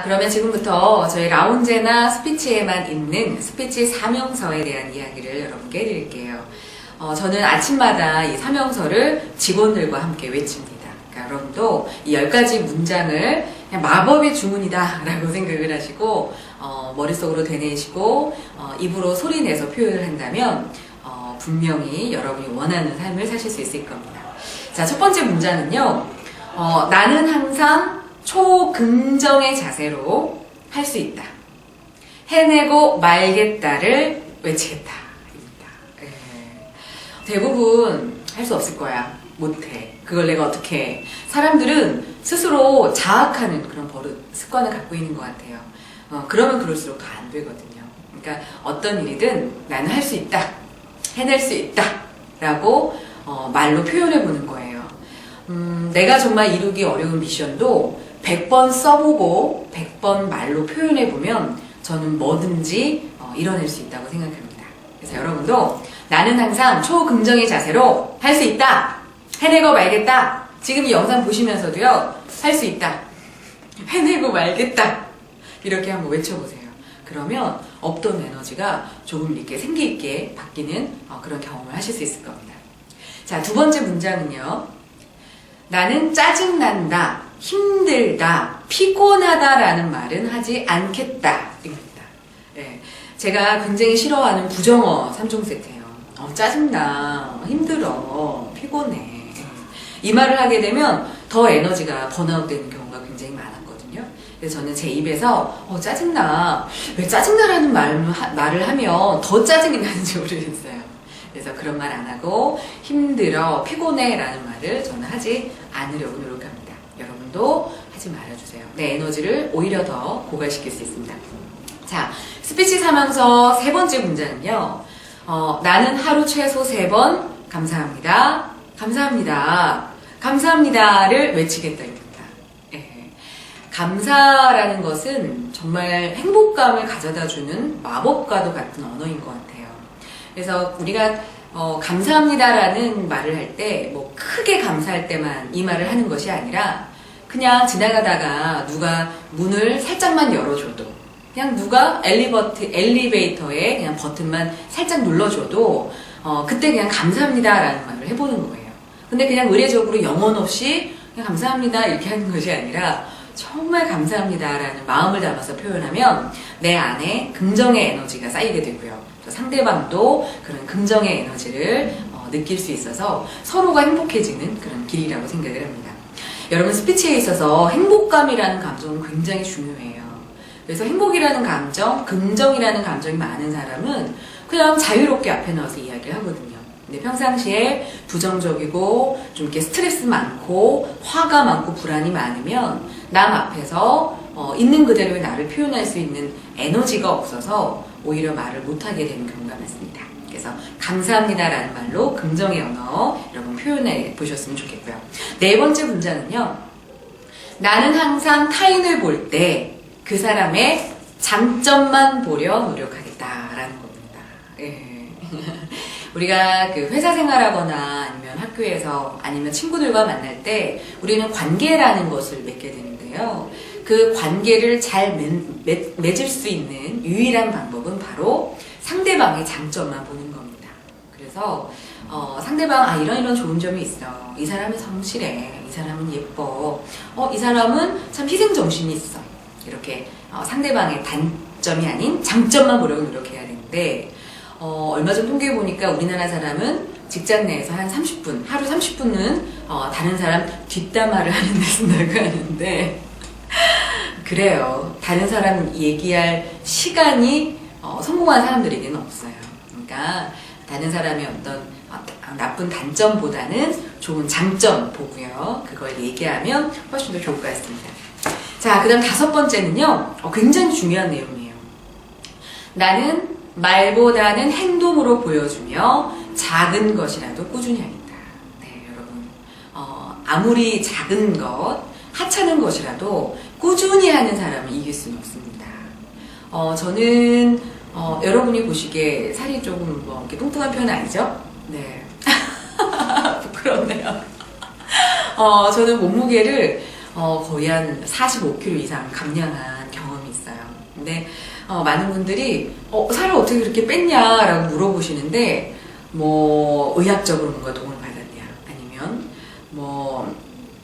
그러면 지금부터 저희 라운제나 스피치에만 있는 스피치 사명서에 대한 이야기를 여러분께 해드릴게요. 저는 아침마다 이 사명서를 직원들과 함께 외칩니다. 그러니까 여러분도 이 10가지 문장을 그냥 마법의 주문이다 라고 생각을 하시고 머릿속으로 되뇌시고 입으로 소리내서 표현을 한다면 분명히 여러분이 원하는 삶을 사실 수 있을 겁니다. 자, 첫 번째 문장은요. 나는 항상 초긍정의 자세로 할 수 있다. 해내고 말겠다를 외치겠다. 대부분 할 수 없을 거야. 못해. 그걸 내가 어떻게 해. 사람들은 스스로 자학하는 그런 버릇, 습관을 갖고 있는 것 같아요. 그러면 그럴수록 더 안 되거든요. 그러니까 어떤 일이든 나는 할 수 있다. 해낼 수 있다. 라고 말로 표현해 보는 거예요. 내가 정말 이루기 어려운 미션도 100번 써보고 100번 말로 표현해보면 저는 뭐든지 이뤄낼 수 있다고 생각합니다. 그래서 여러분도 나는 항상 초긍정의 자세로 할 수 있다. 해내고 말겠다. 지금 이 영상 보시면서도요. 할 수 있다. 해내고 말겠다. 이렇게 한번 외쳐보세요. 그러면 없던 에너지가 조금 이렇게 생기 있게 바뀌는 그런 경험을 하실 수 있을 겁니다. 자, 두 번째 문장은요. 나는 짜증난다, 힘들다, 피곤하다라는 말은 하지 않겠다. 입니다. 네, 제가 굉장히 싫어하는 부정어 3종 세트예요. 짜증나, 힘들어, 피곤해. 이 말을 하게 되면 더 에너지가 번아웃 되는 경우가 굉장히 많았거든요. 그래서 저는 제 입에서 짜증나, 왜 짜증나라는 말을 하면 더 짜증이 나는지 모르겠어요. 그래서 그런 말 안 하고 힘들어, 피곤해 라는 말을 저는 하지 않으려고 노력합니다. 여러분도 하지 말아주세요. 내 에너지를 오히려 더 고갈시킬 수 있습니다. 자, 스피치 사명서 세 번째 문장은요. 나는 하루 최소 3번 감사합니다. 감사합니다. 감사합니다를 외치겠다입니다. 예. 감사라는 것은 정말 행복감을 가져다주는 마법과도 같은 언어인 것 같아요. 그래서 우리가 감사합니다라는 말을 할 때 뭐 크게 감사할 때만 이 말을 하는 것이 아니라 그냥 지나가다가 누가 문을 살짝만 열어줘도 그냥 누가 엘리베이터에 그냥 버튼만 살짝 눌러줘도 그때 그냥 감사합니다라는 말을 해보는 거예요. 근데 그냥 의례적으로 영혼 없이 그냥 감사합니다 이렇게 하는 것이 아니라 정말 감사합니다라는 마음을 담아서 표현하면 내 안에 긍정의 에너지가 쌓이게 되고요. 상대방도 그런 긍정의 에너지를 느낄 수 있어서 서로가 행복해지는 그런 길이라고 생각을 합니다. 여러분 스피치에 있어서 행복감이라는 감정은 굉장히 중요해요. 그래서 행복이라는 감정, 긍정이라는 감정이 많은 사람은 그냥 자유롭게 앞에 나와서 이야기를 하거든요. 근데 평상시에 부정적이고 좀 이렇게 스트레스 많고 화가 많고 불안이 많으면 남 앞에서 있는 그대로의 나를 표현할 수 있는 에너지가 없어서 오히려 말을 못하게 되는 경우가 많습니다. 그래서 감사합니다라는 말로 긍정의 언어 여러분 표현해 보셨으면 좋겠고요. 네 번째 문장은요. 나는 항상 타인을 볼 때 그 사람의 장점만 보려 노력하겠다라는 겁니다. 예. 우리가 그 회사 생활하거나 아니면 학교에서 아니면 친구들과 만날 때 우리는 관계라는 것을 맺게 되는데요. 그 관계를 잘 맺을 수 있는 유일한 방법은 바로 상대방의 장점만 보는 겁니다. 그래서 상대방 이런 좋은 점이 있어. 이 사람은 성실해. 이 사람은 예뻐. 이 사람은 참 희생정신이 있어. 이렇게 상대방의 단점이 아닌 장점만 보려고 노력해야 되는데 얼마 전 통계해 보니까 우리나라 사람은 직장 내에서 한 30분, 하루 30분은 다른 사람 뒷담화를 하는 데 쓴다고 하는데 그래요. 다른 사람 얘기할 시간이 성공한 사람들에게는 없어요. 그러니까 다른 사람의 어떤 나쁜 단점보다는 좋은 장점 보고요. 그걸 얘기하면 훨씬 더 좋을 것 같습니다. 자, 그 다음 5번째는요. 굉장히 중요한 내용이에요. 나는 말보다는 행동으로 보여주며 작은 것이라도 꾸준히 하겠다. 네, 여러분. 아무리 작은 것, 하찮은 것이라도 꾸준히 하는 사람을 이길 수는 없습니다. 저는 여러분이 보시기에 살이 조금 이렇게 뚱뚱한 편은 아니죠? 네. 부끄럽네요. 저는 몸무게를 거의 한 45kg 이상 감량한 경험이 있어요. 근데 많은 분들이 살을 어떻게 그렇게 뺐냐라고 물어보시는데 뭐 의학적으로 뭔가 도움을 받았냐 아니면 뭐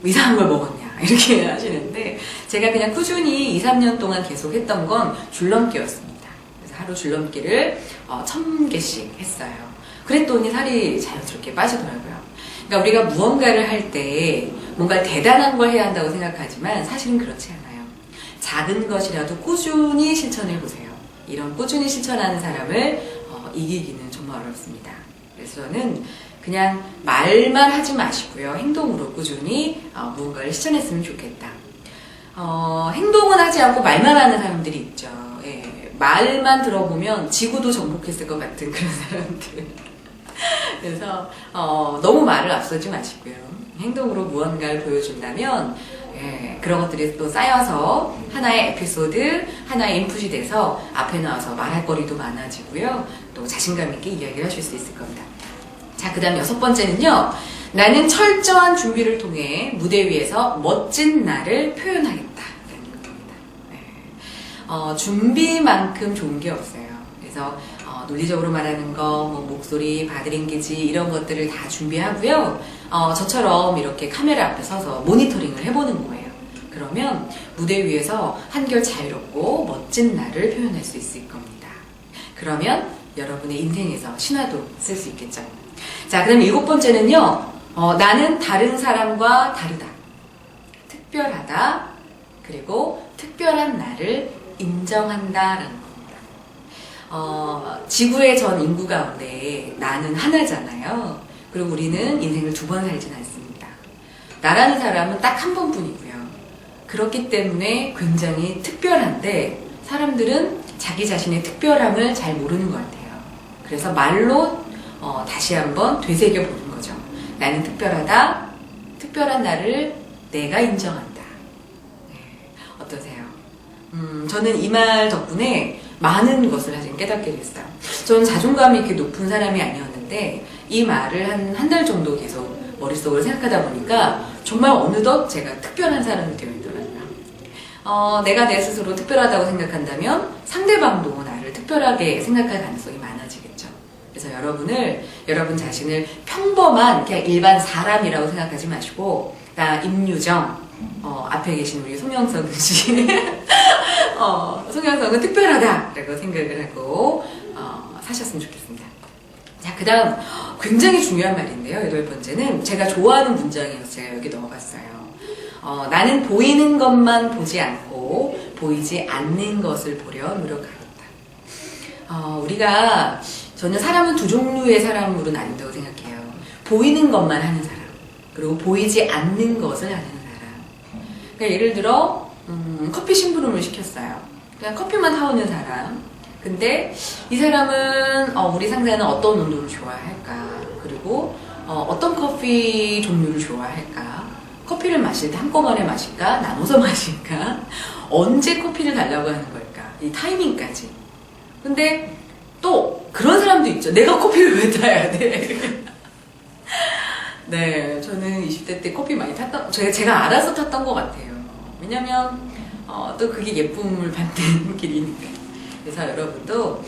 이상한 걸 먹었냐 이렇게 하시는데 제가 그냥 꾸준히 2, 3년 동안 계속 했던 건 줄넘기였습니다. 그래서 하루 줄넘기를 1000개씩 했어요. 그랬더니 살이 자연스럽게 빠지더라고요. 그러니까 우리가 무언가를 할 때 뭔가 대단한 걸 해야 한다고 생각하지만 사실은 그렇지 않아요. 작은 것이라도 꾸준히 실천해 보세요. 이런 꾸준히 실천하는 사람을 이기기는 정말 어렵습니다. 그래서 저는 그냥 말만 하지 마시고요. 행동으로 꾸준히 무언가를 실천했으면 좋겠다. 행동은 하지 않고 말만 하는 사람들이 있죠. 예, 말만 들어보면 지구도 정복했을 것 같은 그런 사람들. 그래서 너무 말을 앞서지 마시고요. 행동으로 무언가를 보여준다면 그런 것들이 또 쌓여서 하나의 에피소드, 하나의 인풋이 돼서 앞에 나와서 말할 거리도 많아지고요. 또 자신감 있게 이야기를 하실 수 있을 겁니다. 자, 그 다음 6번째는요. 나는 철저한 준비를 통해 무대 위에서 멋진 나를 표현하겠다. 라는 겁니다. 준비만큼 좋은 게 없어요. 그래서 논리적으로 말하는 거, 뭐 목소리, 바디랭귀지 이런 것들을 다 준비하고요. 저처럼 이렇게 카메라 앞에 서서 모니터링을 해보는 거예요. 그러면 무대 위에서 한결 자유롭고 멋진 나를 표현할 수 있을 겁니다. 그러면 여러분의 인생에서 신화도 쓸 수 있겠죠. 자, 그럼 7번째는요. 나는 다른 사람과 다르다. 특별하다. 그리고 특별한 나를 인정한다라는 겁니다. 지구의 전 인구 가운데 나는 하나잖아요. 그리고 우리는 인생을 2번 살진 않습니다. 나라는 사람은 딱 한 번뿐이고요. 그렇기 때문에 굉장히 특별한데 사람들은 자기 자신의 특별함을 잘 모르는 것 같아요. 그래서 말로 다시 한번 되새겨 보는 거죠. 나는 특별하다. 특별한 나를 내가 인정한다. 네, 어떠세요? 저는 이 말 덕분에 많은 것을 사실 깨닫게 됐어요. 저는 자존감이 이렇게 높은 사람이 아니었는데 이 말을 한 달 정도 계속 머릿속으로 생각하다 보니까 정말 어느덧 제가 특별한 사람이 되어 있더라고요. 내가 내 스스로 특별하다고 생각한다면 상대방도 나를 특별하게 생각할 가능성이 많아지겠죠. 그래서 여러분 자신을 평범한 그냥 일반 사람이라고 생각하지 마시고 나 임유정, 앞에 계신 우리 송영석 씨 송영석은 특별하다라고 생각을 하고 사셨으면 좋겠습니다. 자, 그 다음 굉장히 중요한 말인데요. 8번째는 제가 좋아하는 문장이어서 제가 여기 넣어봤어요. 나는 보이는 것만 보지 않고 보이지 않는 것을 보려 노력하겠다. 저는 사람은 2 종류의 사람으로 나뉜다고 생각해요. 보이는 것만 하는 사람, 그리고 보이지 않는 것을 하는 사람. 그러니까 예를 들어 커피 심부름을 시켰어요. 그냥 커피만 타오는 사람. 근데 이 사람은 우리 상사는 어떤 온도를 좋아할까? 그리고 어떤 커피 종류를 좋아할까? 커피를 마실 때 한꺼번에 마실까? 나눠서 마실까? 언제 커피를 달라고 하는 걸까? 이 타이밍까지. 근데 또 그런 사람도 있죠. 내가 커피를 왜 타야 돼? 네, 저는 20대 때 커피 많이 제가 알아서 탔던 것 같아요. 왜냐면 또 그게 예쁨을 받는 길이니까. 그래서 여러분도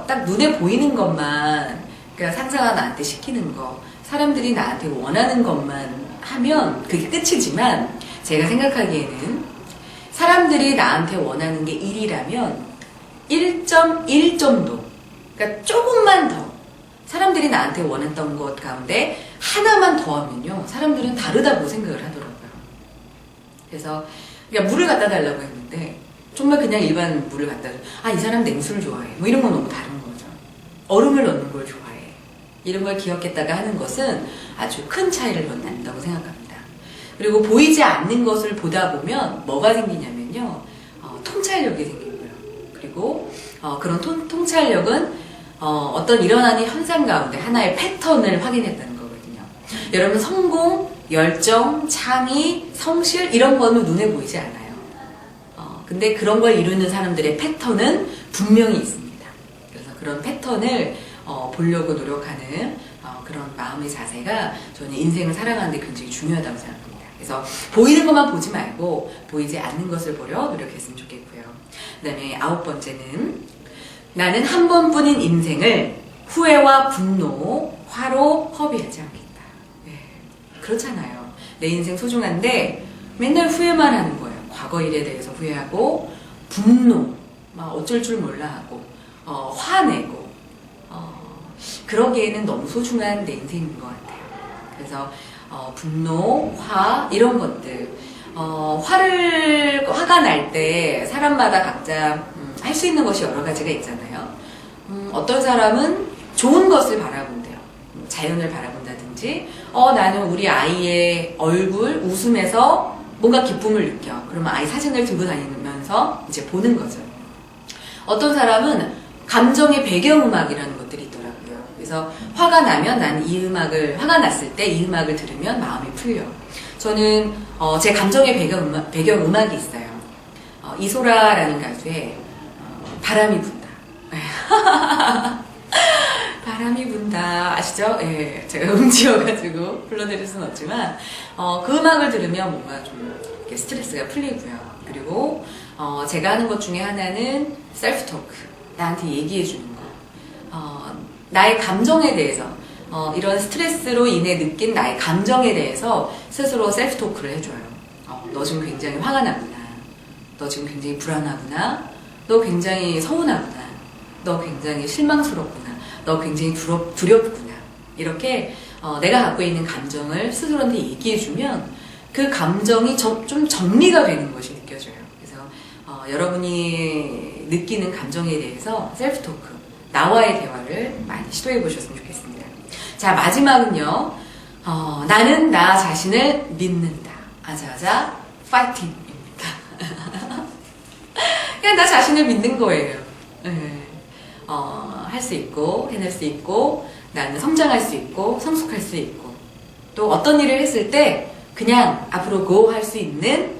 딱 눈에 보이는 것만, 그러니까 상사가 나한테 시키는 거, 사람들이 나한테 원하는 것만 하면 그게 끝이지만, 제가 생각하기에는 사람들이 나한테 원하는 게 1이라면 1.1 정도, 그러니까 조금만 더 사람들이 나한테 원했던 것 가운데 하나만 더 하면요, 사람들은 다르다고 생각을 하더라고요. 그래서 그러니까 물을 갖다 달라고 했는데 정말 그냥 일반 물을 갖다 이 사람 냉수를 좋아해. 뭐 이런 건 너무 다른 거죠. 얼음을 넣는 걸 좋아해. 이런 걸 기억했다가 하는 것은 아주 큰 차이를 낳는다고 생각합니다. 그리고 보이지 않는 것을 보다 보면 뭐가 생기냐면요. 통찰력이 생기고요. 그리고 그런 통찰력은 어떤 일어나는 현상 가운데 하나의 패턴을 확인했다는 거거든요. 여러분 성공, 열정, 창의, 성실 이런 거는 눈에 보이지 않아요. 근데 그런 걸 이루는 사람들의 패턴은 분명히 있습니다. 그래서 그런 패턴을 보려고 노력하는 그런 마음의 자세가 저는 인생을 살아가는 데 굉장히 중요하다고 생각합니다. 그래서 보이는 것만 보지 말고 보이지 않는 것을 보려 노력했으면 좋겠고요. 그 다음에 9번째는 나는 한 번뿐인 인생을 후회와 분노, 화로 허비하지 않겠다. 네, 그렇잖아요. 내 인생 소중한데 맨날 후회만 하는 거예요. 과거 일에 대해서 후회하고 분노, 막 어쩔 줄 몰라 하고 화내고 그러기에는 너무 소중한 내 인생인 것 같아요. 그래서 분노, 화 이런 것들 화가 날 때 사람마다 각자 할 수 있는 것이 여러 가지가 있잖아요. 어떤 사람은 좋은 것을 바라본대요. 자연을 바라본다든지 나는 우리 아이의 얼굴 웃음에서 뭔가 기쁨을 느껴. 그러면 아이 사진을 들고 다니면서 이제 보는 거죠. 어떤 사람은 감정의 배경음악이라는 것들이 있더라고요. 그래서 화가 나면 나는 화가 났을 때 이 음악을 들으면 마음이 풀려. 저는 제 감정의 배경음악이 있어요. 이소라라는 가수의 바람이 분다. 바람이 분다 아시죠? 예, 제가 음지여가지고 불러드릴 수는 없지만 그 음악을 들으면 뭔가 좀 이렇게 스트레스가 풀리고요. 그리고 제가 하는 것 중에 하나는 셀프 토크, 나한테 얘기해 주는 거. 나의 감정에 대해서 이런 스트레스로 인해 느낀 나의 감정에 대해서 스스로 셀프 토크를 해줘요. 너 지금 굉장히 화가 나구나. 너 지금 굉장히 불안하구나. 너 굉장히 서운하구나. 너 굉장히 실망스럽구나. 너 굉장히 두렵구나. 이렇게 내가 갖고 있는 감정을 스스로한테 얘기해주면 그 감정이 좀 정리가 되는 것이 느껴져요. 그래서 여러분이 느끼는 감정에 대해서 셀프 토크, 나와의 대화를 많이 시도해 보셨으면 좋겠습니다. 자, 마지막은요. 나는 나 자신을 믿는다. 아자아자 파이팅입니다. 그냥 나 자신을 믿는 거예요. 네. 할 수 있고 해낼 수 있고 나는 성장할 수 있고 성숙할 수 있고 또 어떤 일을 했을 때 그냥 앞으로 go 할 수 있는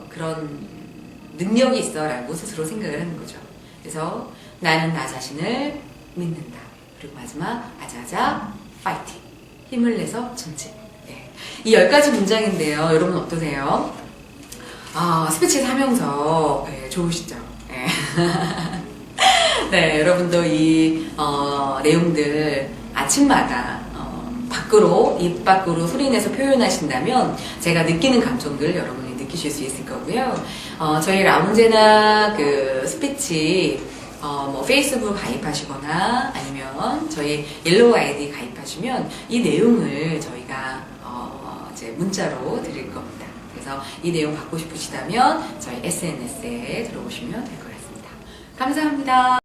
그런 능력이 있어 라고 스스로 생각을 하는 거죠. 그래서 나는 나 자신을 믿는다. 그리고 마지막 아자아자 파이팅, 힘을 내서 전진. 네. 이 10가지 문장인데요. 여러분 어떠세요? 스피치 하면서 네, 좋으시죠? 네. 네, 여러분도 이 내용들 아침마다 입 밖으로 소리내서 표현하신다면 제가 느끼는 감정들 여러분이 느끼실 수 있을 거고요. 저희 라운제나 그 스피치 뭐 페이스북 가입하시거나 아니면 저희 옐로우 아이디 가입하시면 이 내용을 저희가 이제 문자로 드릴 겁니다. 그래서 이 내용 받고 싶으시다면 저희 SNS에 들어오시면 될 것 같습니다. 감사합니다.